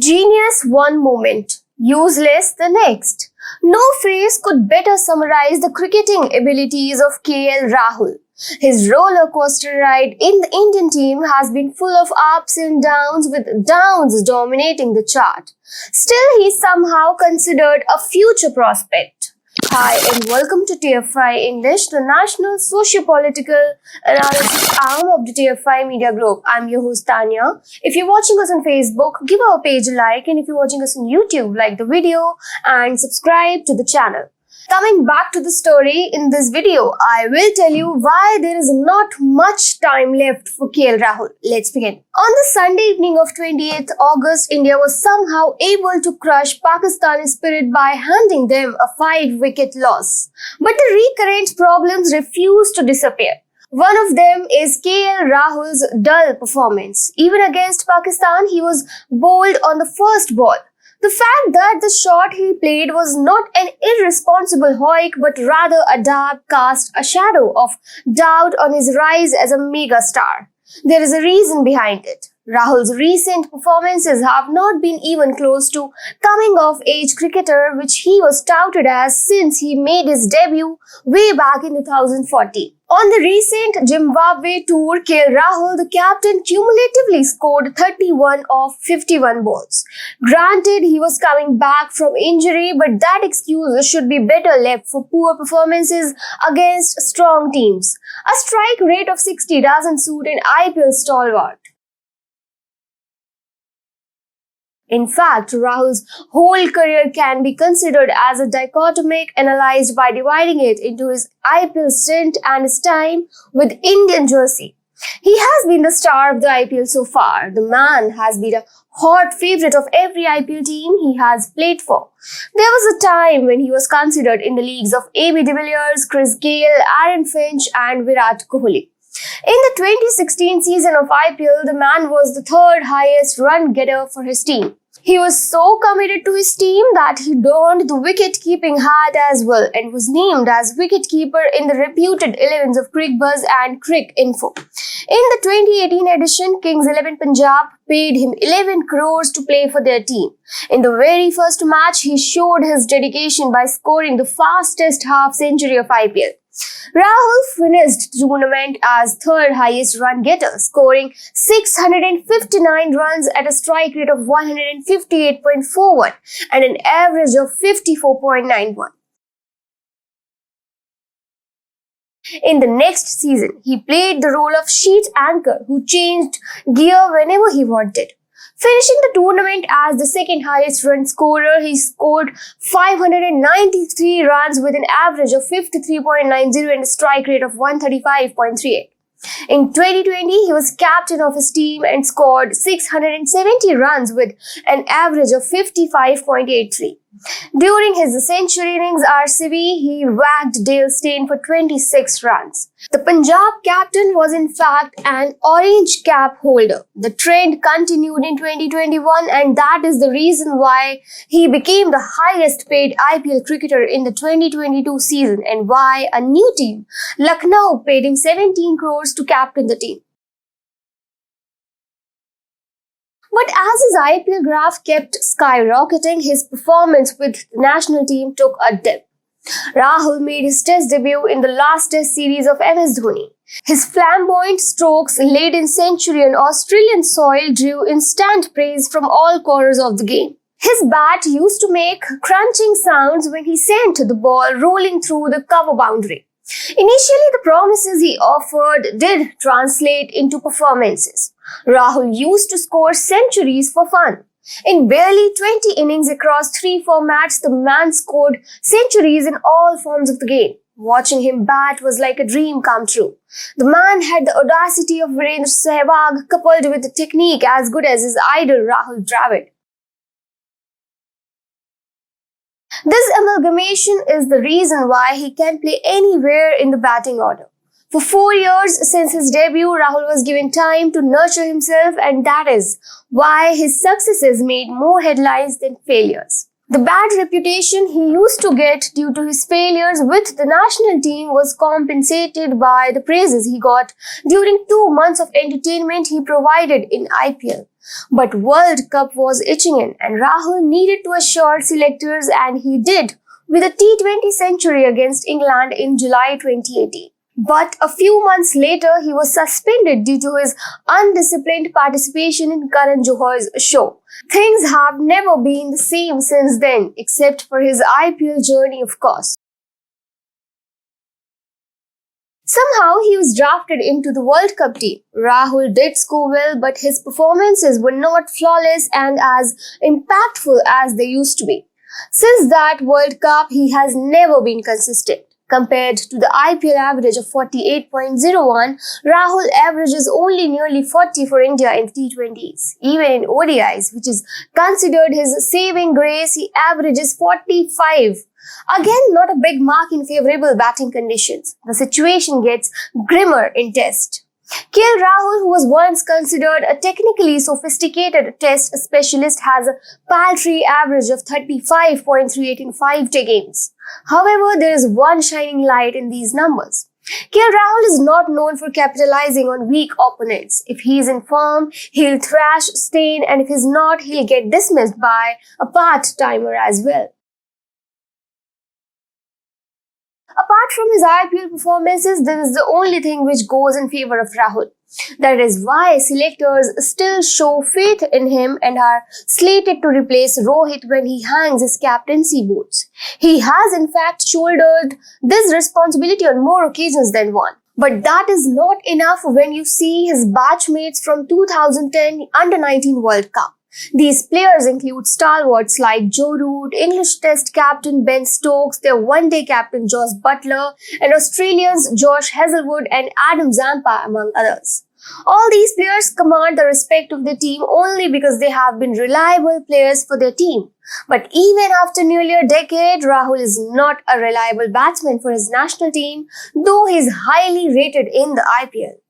Genius one moment, useless the next. No phrase could better summarize the cricketing abilities of KL Rahul. His roller coaster ride in the Indian team has been full of ups and downs, with downs dominating the chart. Still, he's somehow considered a future prospect. Hi and welcome to TFI English, the national socio-political analysis arm of the TFI Media Group. I'm your host Tanya. If you're watching us on Facebook, give our page a like, and if you're watching us on YouTube, like the video and subscribe to the channel. Coming back to the story, in this video, I will tell you why there is not much time left for KL Rahul. Let's begin. On the Sunday evening of 28th August, India was somehow able to crush Pakistani spirit by handing them a 5-wicket loss. But the recurrent problems refuse to disappear. One of them is KL Rahul's dull performance. Even against Pakistan, he was bowled on the first ball. The fact that the shot he played was not an irresponsible hoik but rather a dab cast a shadow of doubt on his rise as a mega star. There is a reason behind it. Rahul's recent performances have not been even close to coming-of-age cricketer which he was touted as since he made his debut way back in 2014. On the recent Zimbabwe tour, KL Rahul, the captain, cumulatively scored 31 of 51 balls. Granted, he was coming back from injury, but that excuse should be better left for poor performances against strong teams. A strike rate of 60 doesn't suit an IPL stalwart. In fact, Rahul's whole career can be considered as a dichotomic analyzed by dividing it into his IPL stint and his time with Indian jersey. He has been the star of the IPL so far. The man has been a hot favourite of every IPL team he has played for. There was a time when he was considered in the leagues of AB de Villiers, Chris Gayle, Aaron Finch and Virat Kohli. In the 2016 season of IPL, the man was the third highest run getter for his team. He was so committed to his team that he donned the wicket-keeping hat as well and was named as wicket-keeper in the reputed 11s of CricBuzz and Cricinfo. In the 2018 edition, Kings 11 Punjab paid him 11 crores to play for their team. In the very first match, he showed his dedication by scoring the fastest half-century of IPL. Rahul finished the tournament as third highest run getter, scoring 659 runs at a strike rate of 158.41 and an average of 54.91. In the next season, he played the role of sheet anchor who changed gear whenever he wanted. Finishing the tournament as the second highest run scorer, he scored 593 runs with an average of 53.90 and a strike rate of 135.38. In 2020, he was captain of his team and scored 670 runs with an average of 55.83. During his century innings RCB, he whacked Dale Steyn for 26 runs. The Punjab captain was in fact an orange cap holder. The trend continued in 2021 and that is the reason why he became the highest paid IPL cricketer in the 2022 season and why a new team, Lucknow, paid him 17 crores to captain the team. But as his IPL graph kept skyrocketing, his performance with the national team took a dip. Rahul made his test debut in the last test series of MS Dhoni. His flamboyant strokes laden century on Australian soil drew instant praise from all corners of the game. His bat used to make crunching sounds when he sent the ball rolling through the cover boundary. Initially, the promises he offered did translate into performances. Rahul used to score centuries for fun. In barely 20 innings across 3 formats, the man scored centuries in all forms of the game. Watching him bat was like a dream come true. The man had the audacity of Virendra Sehwag coupled with a technique as good as his idol Rahul Dravid. This amalgamation is the reason why he can play anywhere in the batting order. For 4 years since his debut, Rahul was given time to nurture himself and that is why his successes made more headlines than failures. The bad reputation he used to get due to his failures with the national team was compensated by the praises he got during 2 months of entertainment he provided in IPL. But World Cup was itching in and Rahul needed to assure selectors, and he did with a T20 century against England in July 2018. But a few months later, he was suspended due to his undisciplined participation in Karan Johar's show. Things have never been the same since then, except for his IPL journey, of course. Somehow he was drafted into the World Cup team. Rahul did score well, but his performances were not flawless and as impactful as they used to be. Since that World Cup, he has never been consistent. Compared to the IPL average of 48.01, Rahul averages only nearly 40 for India in T20s. Even in ODIs, which is considered his saving grace, he averages 45. Again, not a big mark in favorable batting conditions. The situation gets grimmer in Test. Rahul, who was once considered a technically sophisticated Test specialist, has a paltry average of 35.38 in 5-day games. However, there is one shining light in these numbers. Rahul is not known for capitalizing on weak opponents. If he is in form, he'll thrash Steyn, and if he's not, he'll get dismissed by a part-timer as well. Apart from his IPL performances, this is the only thing which goes in favor of Rahul. That is why selectors still show faith in him and are slated to replace Rohit when he hangs his captaincy boots. He has in fact shouldered this responsibility on more occasions than one. But that is not enough when you see his batchmates from 2010 Under-19 World Cup. These players include stalwarts like Joe Root, English Test captain Ben Stokes, their one-day captain Josh Buttler, and Australians Josh Hazlewood and Adam Zampa, among others. All these players command the respect of the team only because they have been reliable players for their team. But even after nearly a decade, Rahul is not a reliable batsman for his national team, though he is highly rated in the IPL.